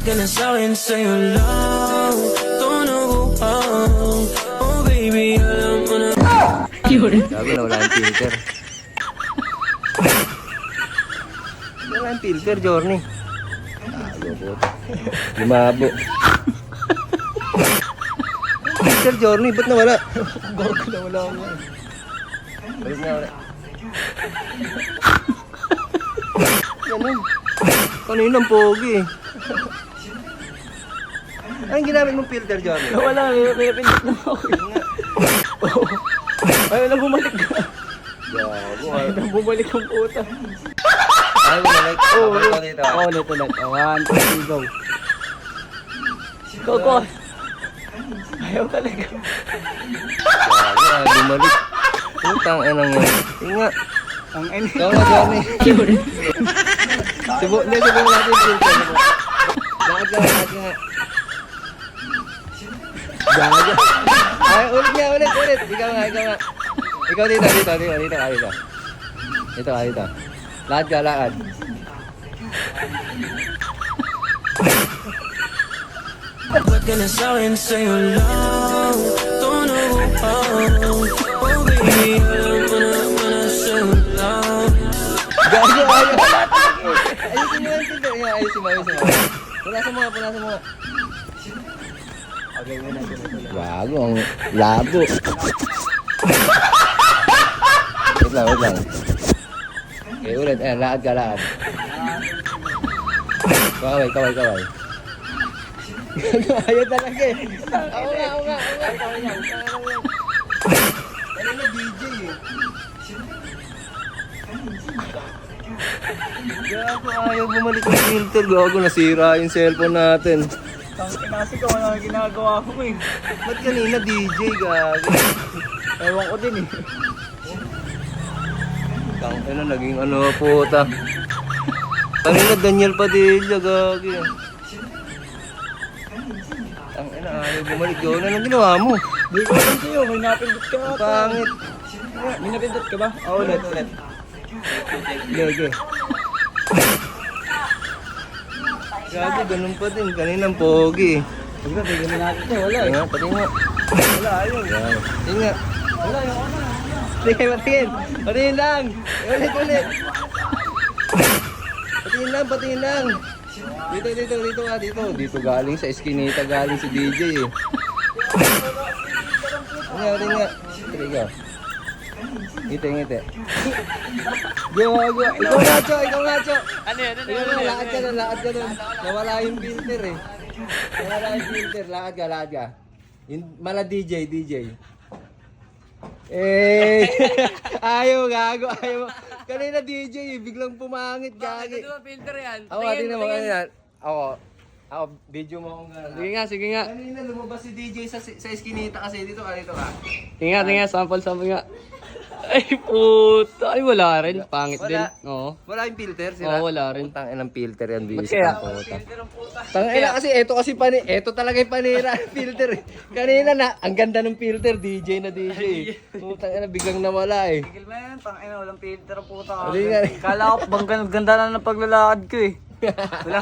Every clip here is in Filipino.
ka na sa'kin, sa'yo lang ito nabuhang. Oh baby, alam mo na. Sabi na wala yung filter. Wala yung filter, Journey. Lumabo. Filter, Journey, ba't nawala? Bago nawala ako. Balik na wala. Ganun. Kaninang pogi eh. Anong ginamit mong filter, Johnny? Wala, may pindot na ako. Ayaw na bumalik ka. Ayaw na bumalik ang puta. Ayaw mo na like. Oo, Balik ko dito. Oo, ulit. 1, 2, 3, go. Go. Ayaw talaga. Bumalik. Putang enang yan. Inga. Ang eni. Ikaw nga, Johnny. Subo natin yung filter. Bakit ka nga. Gaga. Ay, ulit. Ikaw nga. Ikaw dito ka. Dito ka. Lakad. Ba't ka na sa'kin, sa'yo lang ito nabuhang. Oh baby, alam mo na sa'yo lang. Gago, ayaw. Ayusin mo yung filter. Ayusin mo. Punasan mo. Gago, ang labo. Wait lang. Okay, ulit. Lakad ka. Kaway. Gago, ayaw talaga eh. Ako nga. Ano DJ eh. Gago, ayaw bumalik yung filter. Gago, nasira yung cellphone natin. Kasi ka, wala nang ginagawa ko eh. Ba't kanina DJ, gago? Ewan ko din eh. Tangina, naging ano, puta. Kanina, Daniel Padilla, gago. Tangina, ayaw bumalik. Gago, anong ginawa mo? Di ko alam sa'yo, may napindot ka ata. Pangit. May napindot ka ba? Oo, Ulit. Gege. Gago, ganun pa din. Kaninang pogi. Huwag na, bigyan na natin ito. Wala eh. Pati nga. Wala, ayaw. Gago. Pati nga. Wala, yung ano. Sige, patingin lang. Ulit. Patingin lang. Dito. Dito galing sa eskinita, galing si DJ eh. Patingin nga. Sige. Ngiti. Gago. Ikaw nga, Cho. Ano yan? Ikaw nga, lakad ka nun. Nawala yung filter eh. Lakad ka. Yung mala DJ. Ayaw, gago. Kanina DJ eh, biglang pumangit, gagi. Ito ba filter yan? Ako, tingnan mo kanina. Ako, video mo akong gano'n. Sige nga. Kanina lumabas si DJ sa eskinita kasi dito ka. Tingnan, sample nga. Ay, puta. Ay, wala rin. Pangit din. Oo. Wala yung filter? Oo, wala rin. Tangin ng filter yan, Ba't bis. kaya? Tangin kasi, ito talaga yung panira ng filter eh. Kanina na, ang ganda ng filter, DJ na DJ. Tangin na, biglang nawala eh. Tigil mo yan, tangina, walang filter ang puta. Hindi nga. Kala ko bang ganda na ng paglalakad ko eh. Wala.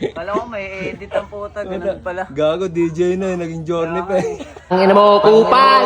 Kala ko may edit ang puta, ganun pala. Gago, DJ na eh, naging journey pa eh. Ang ina mo, kupal!